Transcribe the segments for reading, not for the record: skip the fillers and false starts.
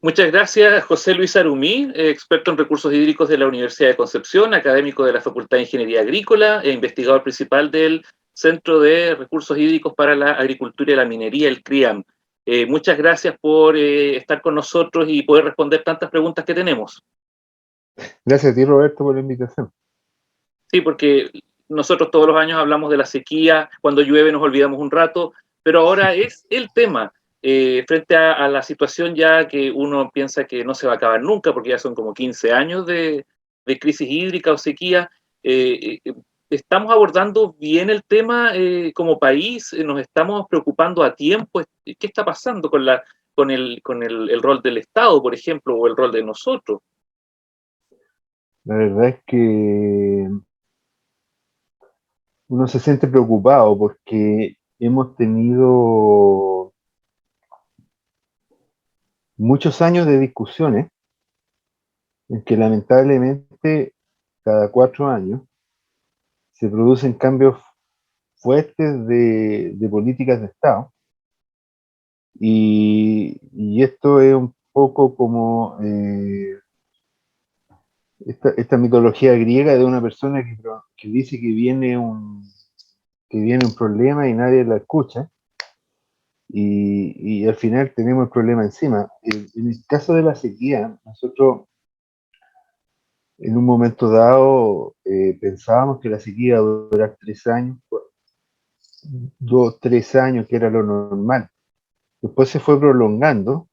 Muchas gracias, José Luis Arumí, experto en recursos hídricos de la Universidad de Concepción, académico de la Facultad de Ingeniería Agrícola e investigador principal del Centro de Recursos Hídricos para la Agricultura y la Minería, el CRIAM. Muchas gracias por estar con nosotros y poder responder tantas preguntas que tenemos. Gracias a ti, Roberto, por la invitación. Sí, porque nosotros todos los años hablamos de la sequía, cuando llueve nos olvidamos un rato, pero ahora es el tema. Frente a la situación ya que uno piensa que no se va a acabar nunca, porque ya son como 15 años de crisis hídrica o sequía, ¿estamos abordando bien el tema como país? ¿Nos estamos preocupando a tiempo? ¿Qué está pasando con el rol del Estado, por ejemplo, o el rol de nosotros? La verdad es que uno se siente preocupado porque hemos tenido muchos años de discusiones en que lamentablemente cada 4 años se producen cambios fuertes de políticas de Estado y esto es un poco como esta mitología griega de una persona que dice que viene un problema y nadie la escucha y al final tenemos el problema encima. En el caso de la sequía, nosotros en un momento dado pensábamos que la sequía iba a durar 3 años, 2, 3 años, que era lo normal. Después se fue prolongando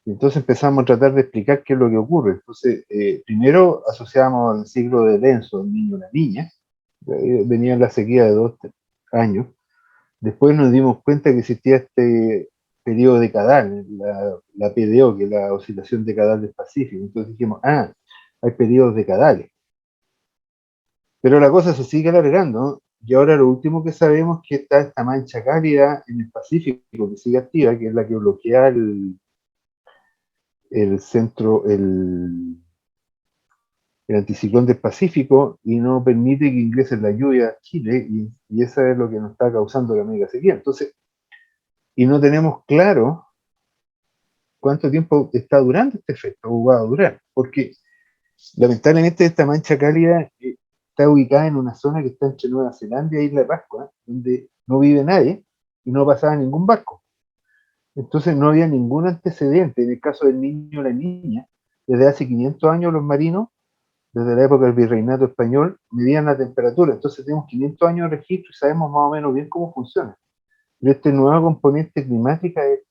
y entonces empezamos a tratar de explicar qué es lo que ocurre. Entonces, primero asociábamos el ciclo de Lenzo, el niño y la niña, venía la sequía de 2 años. Después nos dimos cuenta que existía este periodo decadal, la PDO, que es la oscilación decadal del Pacífico. Entonces dijimos, hay periodos decadales. Pero la cosa se sigue alargando, ¿no? Y ahora lo último que sabemos es que está esta mancha cálida en el Pacífico que sigue activa, que es la que bloquea el centro, el anticiclón del Pacífico y no permite que ingrese la lluvia a Chile y eso es lo que nos está causando la mega sequía. Entonces, y no tenemos claro cuánto tiempo está durando este efecto o va a durar, porque lamentablemente esta mancha cálida está ubicada en una zona que está entre Nueva Zelanda e Isla de Pascua, donde no vive nadie y no pasaba ningún barco. Entonces no había ningún antecedente. En el caso del niño o la niña, desde hace 500 años los marinos, desde la época del virreinato español, medían la temperatura. Entonces tenemos 500 años de registro y sabemos más o menos bien cómo funciona. Pero este nuevo componente climática es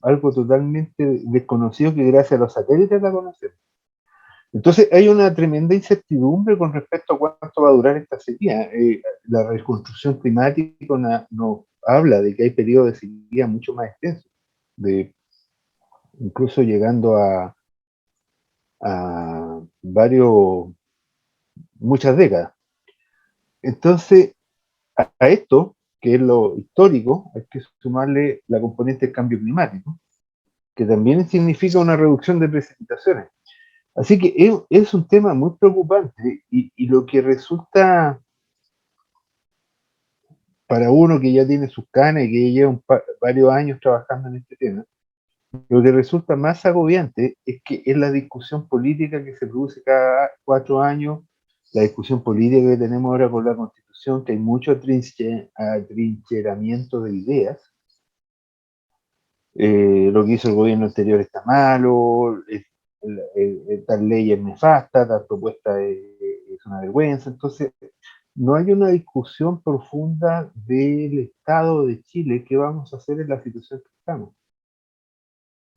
algo totalmente desconocido que gracias a los satélites la conocemos. Entonces hay una tremenda incertidumbre con respecto a cuánto va a durar esta sequía. La reconstrucción climática nos habla de que hay periodos de sequía mucho más extensos, de incluso llegando a muchas décadas. Entonces, a esto, que es lo histórico, hay que sumarle la componente del cambio climático, que también significa una reducción de precipitaciones. Así que es un tema muy preocupante y lo que resulta para uno que ya tiene sus canas y que ya lleva varios años trabajando en este tema, lo que resulta más agobiante es que es la discusión política que se produce cada 4 años, la discusión política que tenemos ahora con la Constitución, que hay mucho atrincheramiento de ideas. Lo que hizo el gobierno anterior está malo, tal ley es nefasta, tal propuesta es una vergüenza. Entonces, no hay una discusión profunda del Estado de Chile, qué vamos a hacer en la situación que estamos.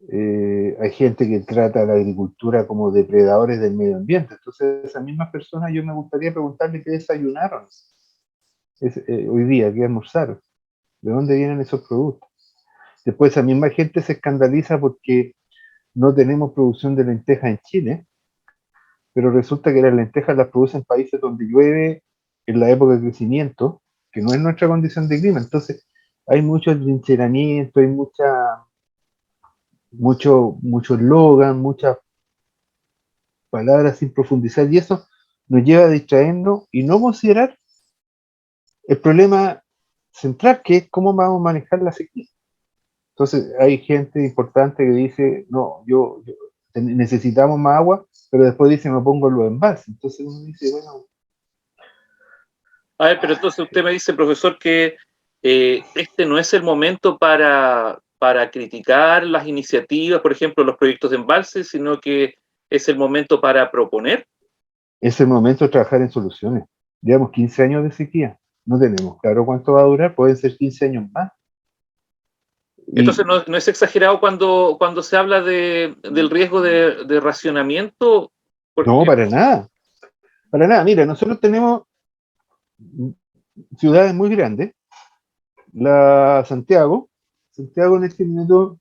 Hay gente que trata a la agricultura como depredadores del medio ambiente. Entonces, esas mismas personas yo me gustaría preguntarle qué desayunaron hoy día, qué almorzaron, de dónde vienen esos productos. Después, esa misma gente se escandaliza porque no tenemos producción de lentejas en Chile, pero resulta que las lentejas las producen países donde llueve en la época de crecimiento, que no es nuestra condición de clima. Entonces, hay mucho atrincheramiento, hay mucho eslogan, muchas palabras sin profundizar, y eso nos lleva a distraernos y no considerar el problema central, que es cómo vamos a manejar la sequía. Entonces hay gente importante que dice, no, necesitamos más agua, pero después dice, me pongo los envases. Entonces uno dice, bueno. A ver, pero entonces usted me dice, profesor, que este no es el momento para criticar las iniciativas, por ejemplo, los proyectos de embalse, sino que es el momento para proponer. Es el momento de trabajar en soluciones. Llevamos 15 años de sequía. No tenemos claro cuánto va a durar, pueden ser 15 años más. Entonces, ¿no es exagerado cuando se habla del riesgo de racionamiento? No, Porque, para nada. Para nada. Mira, nosotros tenemos ciudades muy grandes. Santiago en este minuto,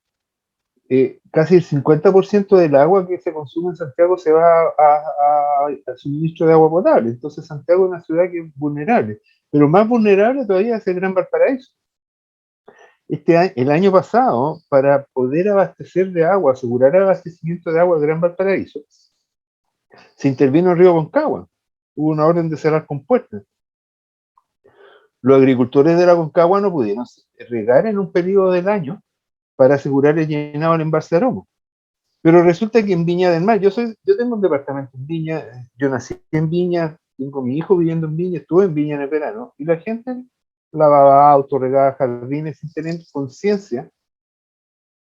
casi el 50% del agua que se consume en Santiago se va a suministro de agua potable. Entonces Santiago es una ciudad que es vulnerable. Pero más vulnerable todavía es el Gran Valparaíso. El año pasado, para poder abastecer de agua, asegurar el abastecimiento de agua al Gran Valparaíso, se intervino el río Concagua. Hubo una orden de cerrar compuertas. Los agricultores de la Concagua no pudieron regar en un periodo del año para asegurar el llenado del embalse de Aromo. Pero resulta que en Viña del Mar, yo tengo un departamento en Viña, yo nací en Viña, tengo a mi hijo viviendo en Viña, estuve en Viña en el verano, y la gente lavaba autos, regaba jardines sin tener conciencia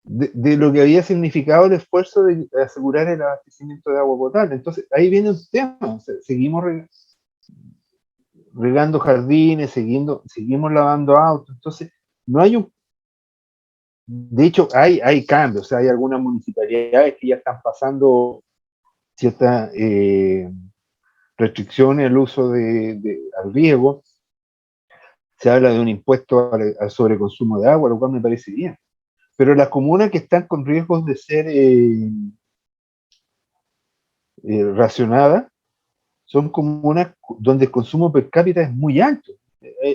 de lo que había significado el esfuerzo de asegurar el abastecimiento de agua potable. Entonces, ahí viene un tema, o sea, seguimos regando jardines, seguimos lavando autos, entonces no hay de hecho hay cambios, o sea, hay algunas municipalidades que ya están pasando ciertas restricciones al uso al riego, se habla de un impuesto al sobreconsumo de agua, lo cual me parece bien, pero las comunas que están con riesgos de ser racionadas son comunas donde el consumo per cápita es muy alto.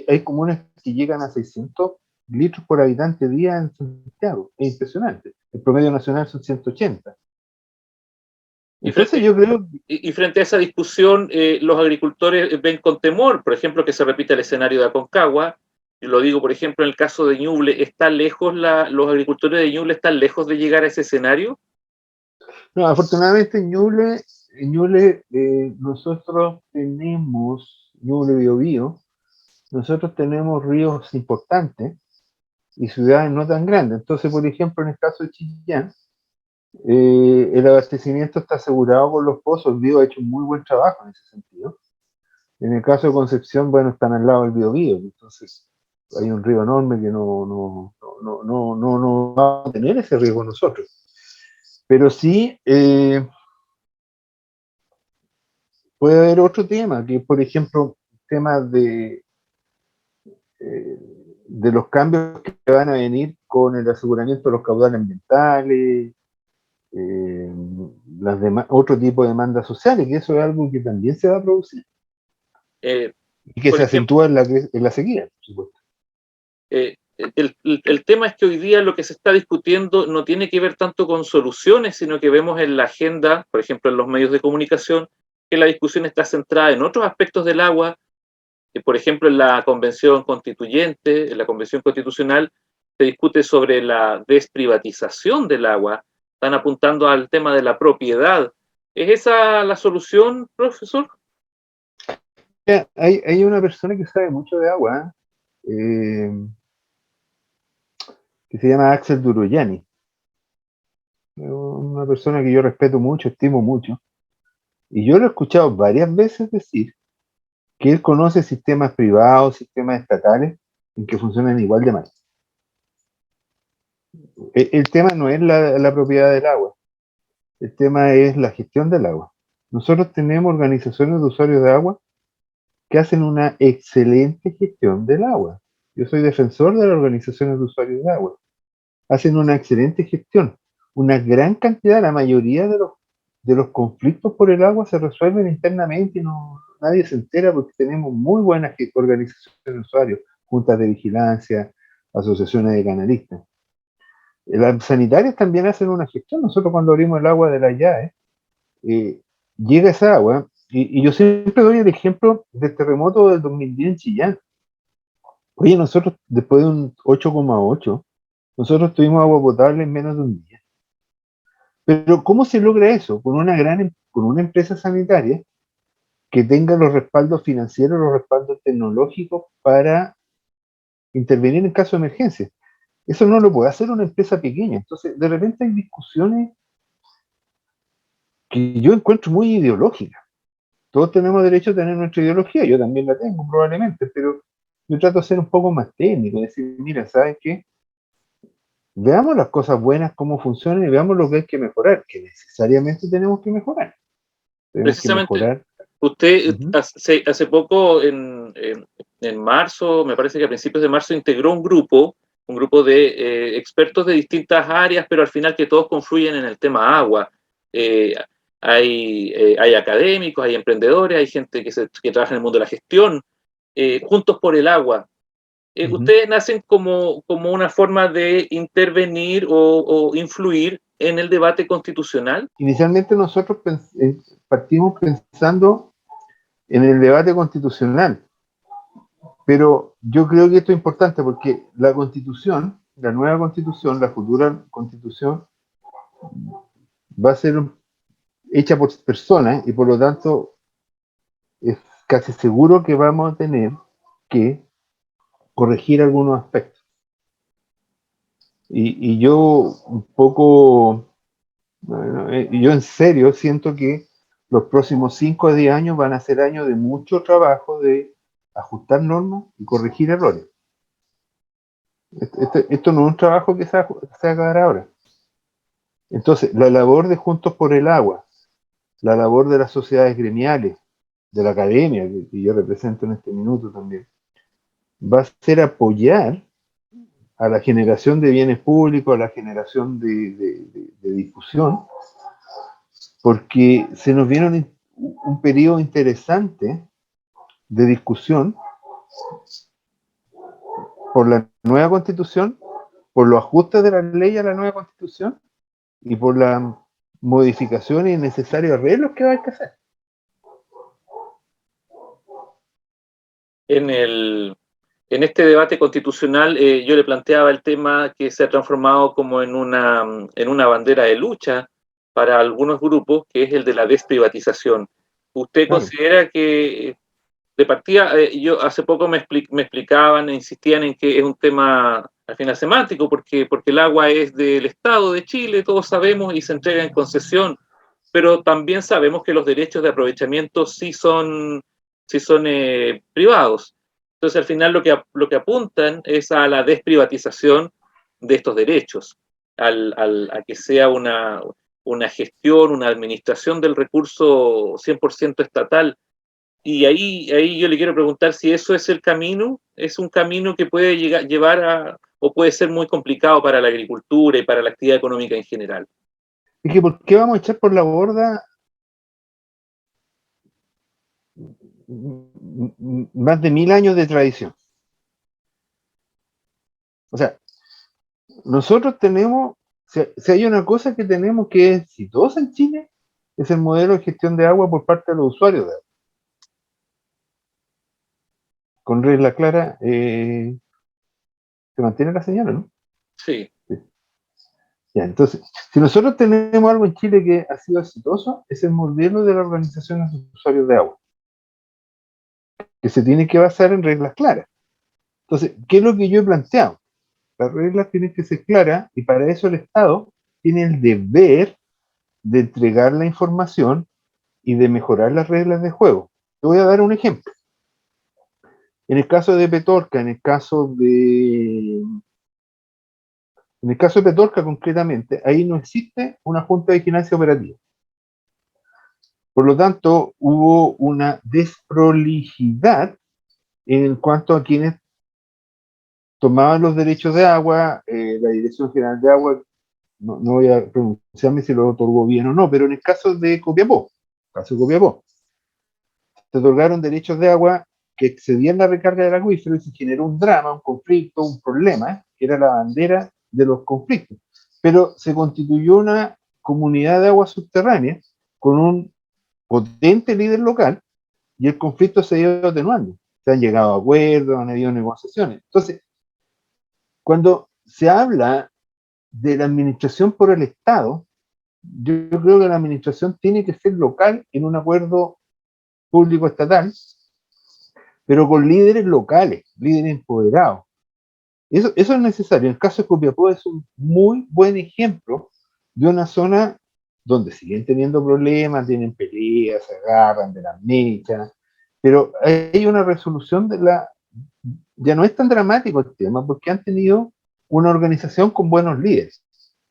Hay comunas que llegan a 600 litros por habitante día en Santiago. Es impresionante. El promedio nacional son 180. Entonces yo creo... Y frente a esa discusión, los agricultores ven con temor, por ejemplo, que se repita el escenario de Aconcagua. Yo lo digo, por ejemplo, en el caso de Ñuble, los agricultores de Ñuble están lejos de llegar a ese escenario? No, afortunadamente en Ñuble nosotros tenemos, Ñuble Biobío, nosotros tenemos ríos importantes y ciudades no tan grandes. Entonces, por ejemplo, en el caso de Chillán, el abastecimiento está asegurado por los pozos. El Bío ha hecho un muy buen trabajo en ese sentido. En el caso de Concepción, bueno, están al lado del Biobío, entonces hay un río enorme que no va a tener ese riesgo nosotros. Pero sí puede haber otro tema, que por ejemplo, temas de los cambios que van a venir con el aseguramiento de los caudales ambientales, otro tipo de demandas sociales, que eso es algo que también se va a producir y que Por se ejemplo, acentúa en la sequía, por supuesto. el tema es que hoy día lo que se está discutiendo no tiene que ver tanto con soluciones, sino que vemos en la agenda, por ejemplo, en los medios de comunicación, que la discusión está centrada en otros aspectos del agua. Por ejemplo, en la Convención Constituyente, en la Convención Constitucional, se discute sobre la desprivatización del agua. Están apuntando al tema de la propiedad. ¿Es esa la solución, profesor? Hay una persona que sabe mucho de agua, que se llama Axel Duroyani. Una persona que yo respeto mucho, estimo mucho. Y yo lo he escuchado varias veces decir que él conoce sistemas privados, sistemas estatales, en que funcionan igual de mal. El tema no es la propiedad del agua, el tema es la gestión del agua. Nosotros tenemos organizaciones de usuarios de agua que hacen una excelente gestión del agua. Yo soy defensor de las organizaciones de usuarios de agua. Hacen una excelente gestión. Una gran cantidad, la mayoría de los conflictos por el agua se resuelven internamente y nadie se entera porque tenemos muy buenas organizaciones de usuarios, juntas de vigilancia, asociaciones de canalistas. Las sanitarias también hacen una gestión. Nosotros cuando abrimos el agua de la llave, llega esa agua, y yo siempre doy el ejemplo del terremoto del 2010 en Chillán. Oye, nosotros después de un 8,8, nosotros tuvimos agua potable en menos de un día. Pero ¿cómo se logra eso? Con una empresa sanitaria que tenga los respaldos financieros, los respaldos tecnológicos para intervenir en caso de emergencia. Eso no lo puede hacer una empresa pequeña. Entonces, de repente hay discusiones que yo encuentro muy ideológicas. Todos tenemos derecho a tener nuestra ideología, yo también la tengo probablemente, pero yo trato de ser un poco más técnico, decir, mira, ¿sabes qué? Veamos las cosas buenas, cómo funcionan y veamos lo que hay que mejorar, que necesariamente tenemos que mejorar. Tenemos que Precisamente, mejorar. usted Ujú. hace poco, en marzo, me parece que a principios de marzo, integró un grupo de expertos de distintas áreas, pero al final que todos confluyen en el tema agua. Eh, hay académicos, hay emprendedores, hay gente que trabaja en el mundo de la gestión, juntos por el agua. Ujú. Ustedes nacen como una forma de intervenir o influir en el debate constitucional. Inicialmente nosotros partimos pensando en el debate constitucional, pero yo creo que esto es importante porque la constitución, la nueva constitución, la futura constitución, va a ser hecha por personas y por lo tanto es casi seguro que vamos a tener que corregir algunos aspectos. Y yo un poco, bueno, yo en serio siento que los próximos 5 a 10 años van a ser años de mucho trabajo de ajustar normas y corregir errores. Esto no es un trabajo que se va a acabar ahora. Entonces, la labor de Juntos por el Agua, la labor de las sociedades gremiales, de la academia, que yo represento en este minuto también, va a ser apoyar a la generación de bienes públicos, a la generación de discusión, porque se nos viene un periodo interesante de discusión por la nueva constitución, por los ajustes de la ley a la nueva constitución y por las modificaciones y necesarios arreglos que hay que hacer. En en este debate constitucional, yo le planteaba el tema que se ha transformado como en una bandera de lucha para algunos grupos, que es el de la desprivatización. ¿Usted Claro. considera que de partida, yo hace poco me explicaban e insistían en que es un tema al final semántico, porque el agua es del Estado de Chile, todos sabemos, y se entrega en concesión, pero también sabemos que los derechos de aprovechamiento sí son privados. Entonces, al final lo que apuntan es a la desprivatización de estos derechos, a que sea una gestión, una administración del recurso 100% estatal. Y ahí yo le quiero preguntar si eso es el camino, es un camino que puede llevar o puede ser muy complicado para la agricultura y para la actividad económica en general. Es que ¿por qué vamos a echar por la borda más de 1000 años de tradición? O sea, nosotros tenemos, si hay una cosa que tenemos que es exitosa en Chile, es el modelo de gestión de agua por parte de los usuarios de agua. Con regla clara, se mantiene la señal, ¿no? Sí. Sí. Ya, entonces, si nosotros tenemos algo en Chile que ha sido exitoso, es el modelo de la organización de usuarios de agua, que se tiene que basar en reglas claras. Entonces, ¿qué es lo que yo he planteado? Las reglas tienen que ser claras y para eso el Estado tiene el deber de entregar la información y de mejorar las reglas de juego. Te voy a dar un ejemplo. En el caso de Petorca, en el caso de Petorca concretamente, ahí no existe una junta de vigilancia operativa. Por lo tanto, hubo una desprolijidad en cuanto a quienes tomaban los derechos de agua, la Dirección General de Agua, no voy a pronunciarme si lo otorgó bien o no, pero en el caso de Copiapó, se otorgaron derechos de agua que excedían la recarga del acuífero y se generó un drama, un conflicto, un problema, que era la bandera de los conflictos. Pero se constituyó una comunidad de agua subterránea con un potente líder local y el conflicto se ha ido atenuando. Se han llegado a acuerdos, han habido negociaciones. Entonces, cuando se habla de la administración por el Estado, yo creo que la administración tiene que ser local en un acuerdo público-estatal, pero con líderes locales, líderes empoderados. Eso es necesario. El caso de Copiapó es un muy buen ejemplo de una zona donde siguen teniendo problemas, tienen peleas, se agarran de las mechas, pero hay una resolución de la... Ya no es tan dramático el tema porque han tenido una organización con buenos líderes.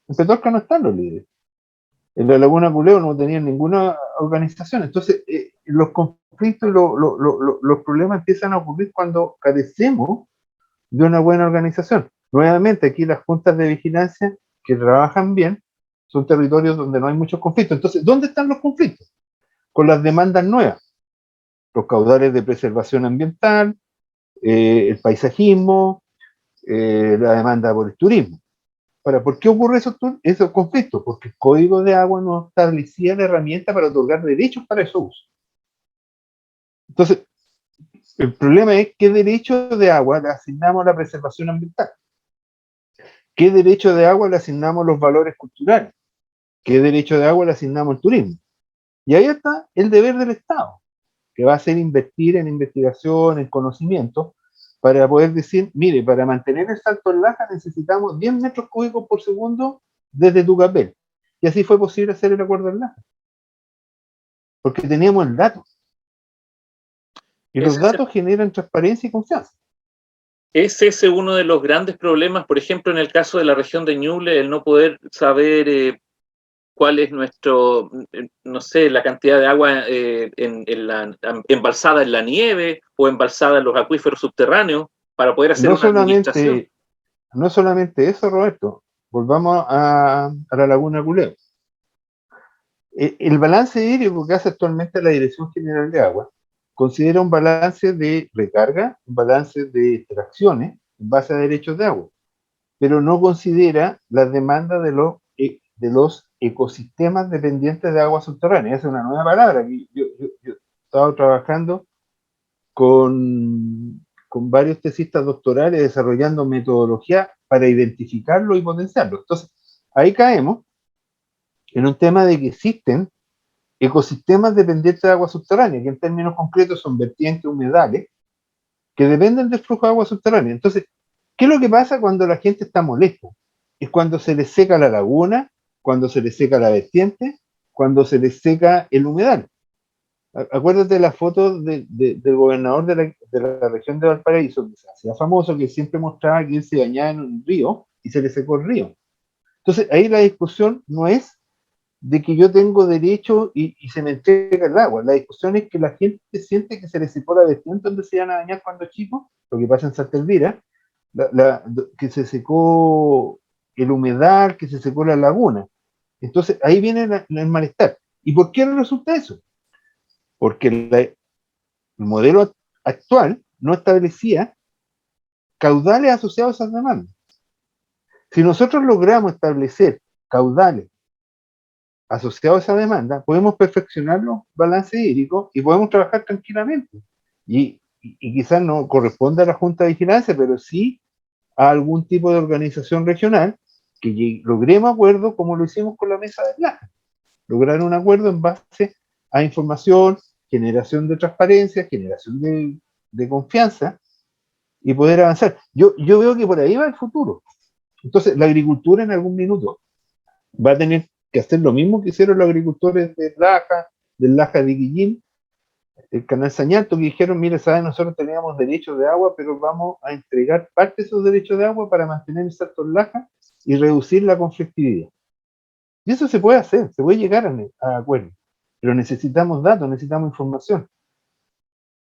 En Petorca no están los líderes. En la Laguna Culeo no tenían ninguna organización. Entonces, los conflictos y los problemas empiezan a ocurrir cuando carecemos de una buena organización. Nuevamente, aquí las juntas de vigilancia que trabajan bien son territorios donde no hay muchos conflictos. Entonces, ¿dónde están los conflictos? Con las demandas nuevas, los caudales de preservación ambiental, el paisajismo, la demanda por el turismo. Ahora, ¿por qué ocurre esos conflictos? Porque el Código de Agua no establecía la herramienta para otorgar derechos para esos usos. Entonces, el problema es qué derecho de agua le asignamos a la preservación ambiental, qué derecho de agua le asignamos a los valores culturales, qué derecho de agua le asignamos al turismo. Y ahí está el deber del Estado, que va a ser invertir en investigación, en conocimiento, para poder decir, mire, para mantener el salto en Laja necesitamos 10 metros cúbicos por segundo desde Tucapel. Y así fue posible hacer el acuerdo en Laja. Porque teníamos el dato. Y los datos generan transparencia y confianza. ¿Es ese uno de los grandes problemas, por ejemplo, en el caso de la región de Ñuble, el no poder saber cuál es nuestro, no sé, la cantidad de agua embalsada en la nieve o embalsada en los acuíferos subterráneos para poder hacer una administración? No solamente eso, Roberto. Volvamos a la Laguna Culeo. El balance hídrico que hace actualmente la Dirección General de Agua considera un balance de recarga, un balance de extracciones en base a derechos de agua, pero no considera las demandas de los ecosistemas dependientes de agua subterránea. Esa es una nueva palabra. Yo he estado trabajando con varios tesistas doctorales desarrollando metodología para identificarlo y potenciarlo. Entonces, ahí caemos en un tema de que existen ecosistemas dependientes de agua subterránea, que en términos concretos son vertientes, humedales, que dependen del flujo de agua subterránea. Entonces, ¿qué es lo que pasa cuando la gente está molesta? Es cuando se les seca la laguna, cuando se les seca la vertiente, cuando se les seca el humedal. Acuérdate de la foto del gobernador de la región de Valparaíso, que se hacía famoso, que siempre mostraba que él se bañaba en un río y se le secó el río. Entonces, ahí la discusión no es de que yo tengo derecho y se me entrega el agua. La discusión es que la gente siente que se le secó la vertiente donde se iban a bañar cuando chicos, lo que pasa en Santa Elvira, que se secó el humedal, que se secó la laguna. Entonces, ahí viene el malestar. ¿Y por qué resulta eso? Porque el modelo actual no establecía caudales asociados a esas demandas. Si nosotros logramos establecer caudales asociados a esa demanda, podemos perfeccionar los balances hídricos y podemos trabajar tranquilamente. Y quizás no corresponde a la Junta de Vigilancia, pero sí a algún tipo de organización regional que logremos acuerdos como lo hicimos con la mesa de Laja. Lograr un acuerdo en base a información, generación de transparencia, generación de confianza y poder avanzar. Yo veo que por ahí va el futuro. Entonces, la agricultura en algún minuto va a tener que hacer lo mismo que hicieron los agricultores de Laja, del Laja de Guillín, el Canal Sañalto, que dijeron, mire, saben, nosotros teníamos derechos de agua, pero vamos a entregar parte de esos derechos de agua para mantener el salto en Laja y reducir la conflictividad. Y eso se puede hacer, se puede llegar a acuerdos, pero necesitamos datos, necesitamos información.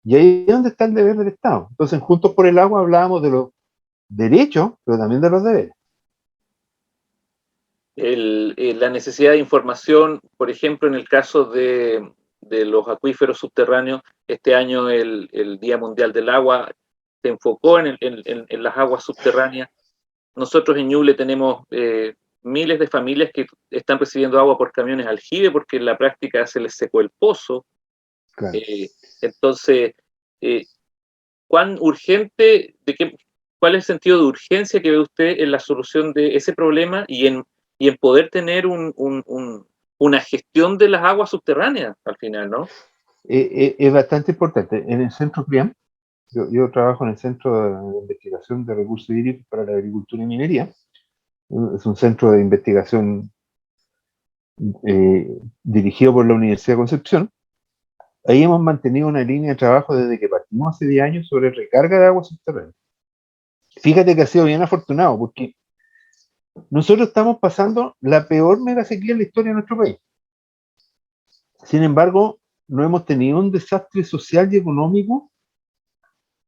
Y ahí es donde está el deber del Estado. Entonces, Juntos por el Agua hablábamos de los derechos, pero también de los deberes. La necesidad de información, por ejemplo, en el caso de los acuíferos subterráneos, este año el Día Mundial del Agua se enfocó en las aguas subterráneas. Nosotros en Ñuble tenemos miles de familias que están recibiendo agua por camiones aljibe porque en la práctica se les secó el pozo. Claro. Entonces, ¿cuán urgente, cuál es el sentido de urgencia que ve usted en la solución de ese problema y en poder tener una gestión de las aguas subterráneas al final, ¿no? Es bastante importante. En el centro CRIAM, yo trabajo en el Centro de Investigación de Recursos Hídricos para la Agricultura y Minería. Es un centro de investigación dirigido por la Universidad de Concepción. Ahí hemos mantenido una línea de trabajo desde que partimos hace 10 años sobre recarga de aguas subterráneas. Fíjate que ha sido bien afortunado, porque nosotros estamos pasando la peor mega sequía en la historia de nuestro país. Sin embargo, no hemos tenido un desastre social y económico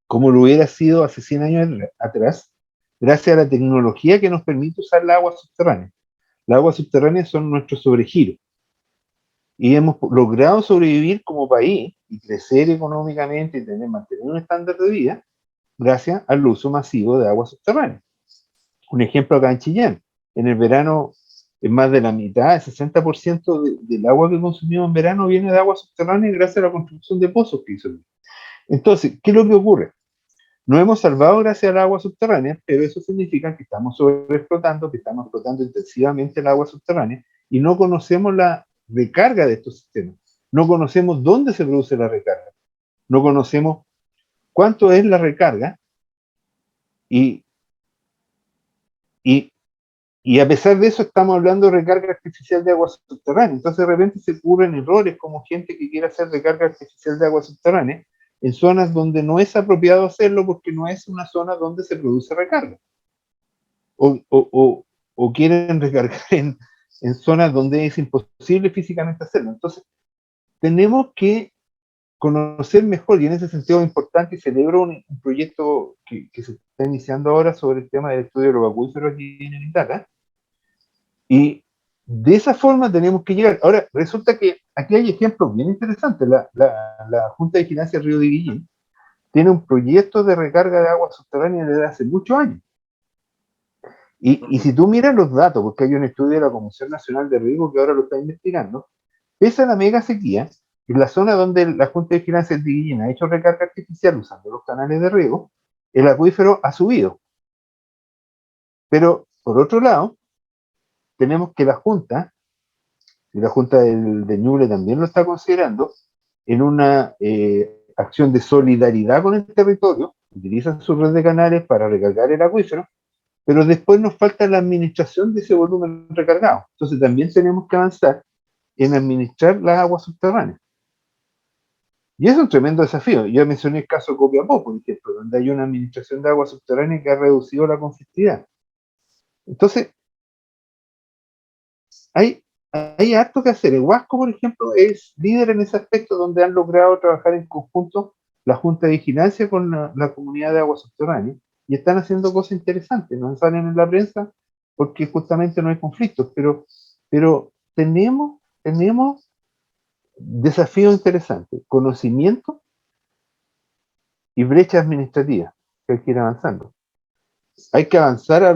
como lo hubiera sido hace 100 años atrás, gracias a la tecnología que nos permite usar la agua subterránea. Las aguas subterráneas son nuestro sobregiro. Y hemos logrado sobrevivir como país y crecer económicamente y mantener un estándar de vida gracias al uso masivo de aguas subterráneas. Un ejemplo acá en Chillán. En el verano, más de la mitad, el 60% del agua que consumimos en verano viene de agua subterránea gracias a la construcción de pozos que hizo. Entonces, ¿qué es lo que ocurre? Nos hemos salvado gracias al agua subterránea, pero eso significa que estamos sobreexplotando, que estamos explotando intensivamente el agua subterránea y no conocemos la recarga de estos sistemas. No conocemos dónde se produce la recarga. No conocemos cuánto es la recarga y, y, y a pesar de eso estamos hablando de recarga artificial de agua subterránea. Entonces de repente se ocurren errores como gente que quiere hacer recarga artificial de agua subterránea en zonas donde no es apropiado hacerlo porque no es una zona donde se produce recarga. O quieren recargar en zonas donde es imposible físicamente hacerlo. Entonces, tenemos que conocer mejor, y en ese sentido es importante, y celebro un proyecto que se está iniciando ahora sobre el tema del estudio de los acuíferos aquí en el Itaca, y de esa forma tenemos que llegar. Ahora, resulta que aquí hay ejemplos bien interesantes. La Junta de Vigilancia Río de Guillén tiene un proyecto de recarga de agua subterránea desde hace muchos años. Y si tú miras los datos, porque hay un estudio de la Comisión Nacional de Riego que ahora lo está investigando, pese a la mega sequía, en la zona donde la Junta de Vigilancia de Guillén ha hecho recarga artificial usando los canales de riego, el acuífero ha subido. Pero, por otro lado, tenemos que la Junta, y la Junta de Ñuble también lo está considerando, en una acción de solidaridad con el territorio, utilizan su red de canales para recargar el acuífero, pero después nos falta la administración de ese volumen recargado. Entonces también tenemos que avanzar en administrar las aguas subterráneas. Y es un tremendo desafío. Yo mencioné el caso de Copiapó, por ejemplo, donde hay una administración de aguas subterráneas que ha reducido la conflictividad. Entonces, hay harto que hacer. El Huasco, por ejemplo, es líder en ese aspecto donde han logrado trabajar en conjunto la Junta de Vigilancia con la comunidad de aguas subterráneas y están haciendo cosas interesantes. No salen en la prensa porque justamente no hay conflictos, pero tenemos desafíos interesantes, conocimiento y brecha administrativa que hay que ir avanzando. Hay que avanzar a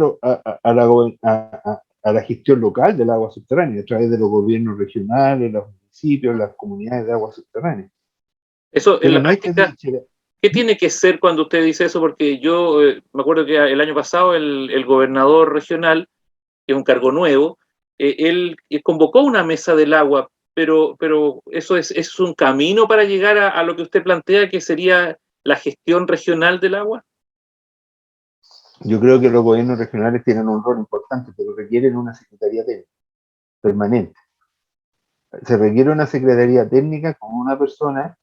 la gestión local del agua subterránea a través de los gobiernos regionales, los municipios, las comunidades de agua subterránea. Eso en Pero la no hay que práctica, ¿qué tiene que ser cuando usted dice eso? Porque yo me acuerdo que el año pasado el gobernador regional, que es un cargo nuevo, él convocó una mesa del agua, pero eso es un camino para llegar a lo que usted plantea, que sería la gestión regional del agua. Yo creo que los gobiernos regionales tienen un rol importante, pero requieren una secretaría técnica permanente. Se requiere una secretaría técnica con una persona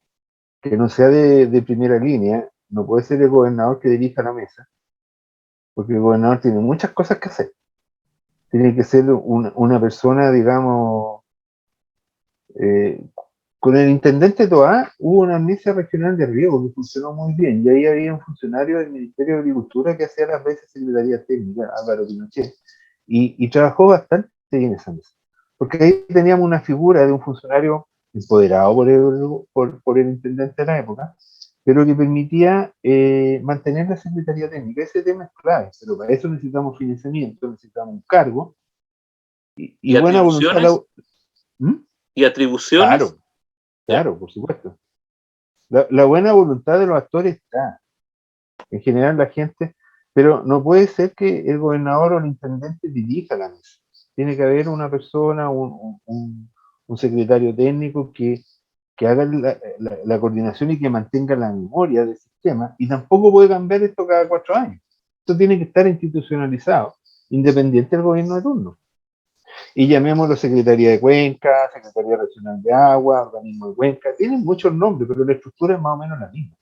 que no sea de primera línea. No puede ser el gobernador que dirija la mesa, porque el gobernador tiene muchas cosas que hacer. Tiene que ser una persona, digamos, con el intendente Toá hubo una mesa regional de riego que funcionó muy bien, y ahí había un funcionario del Ministerio de Agricultura que hacía las veces secretaría técnica, Álvaro Pinochet, y trabajó bastante bien esa mesa, porque ahí teníamos una figura de un funcionario empoderado por el intendente de la época, pero que permitía mantener la secretaría técnica. Ese tema es clave, pero para eso necesitamos financiamiento, necesitamos un cargo y buena voluntad. ¿Mm? ¿Y atribuciones? Claro, claro, por supuesto. La buena voluntad de los actores está. En general la gente, Pero no puede ser que el gobernador o el intendente dirija la mesa. Tiene que haber una persona, un secretario técnico que haga la coordinación y que mantenga la memoria del sistema, y tampoco puede cambiar esto cada 4 años. Esto tiene que estar institucionalizado, independiente del gobierno de turno. Y llamémoslo Secretaría de Cuenca, Secretaría Regional de Agua, Organismo de Cuenca, tienen muchos nombres, pero la estructura es más o menos la misma.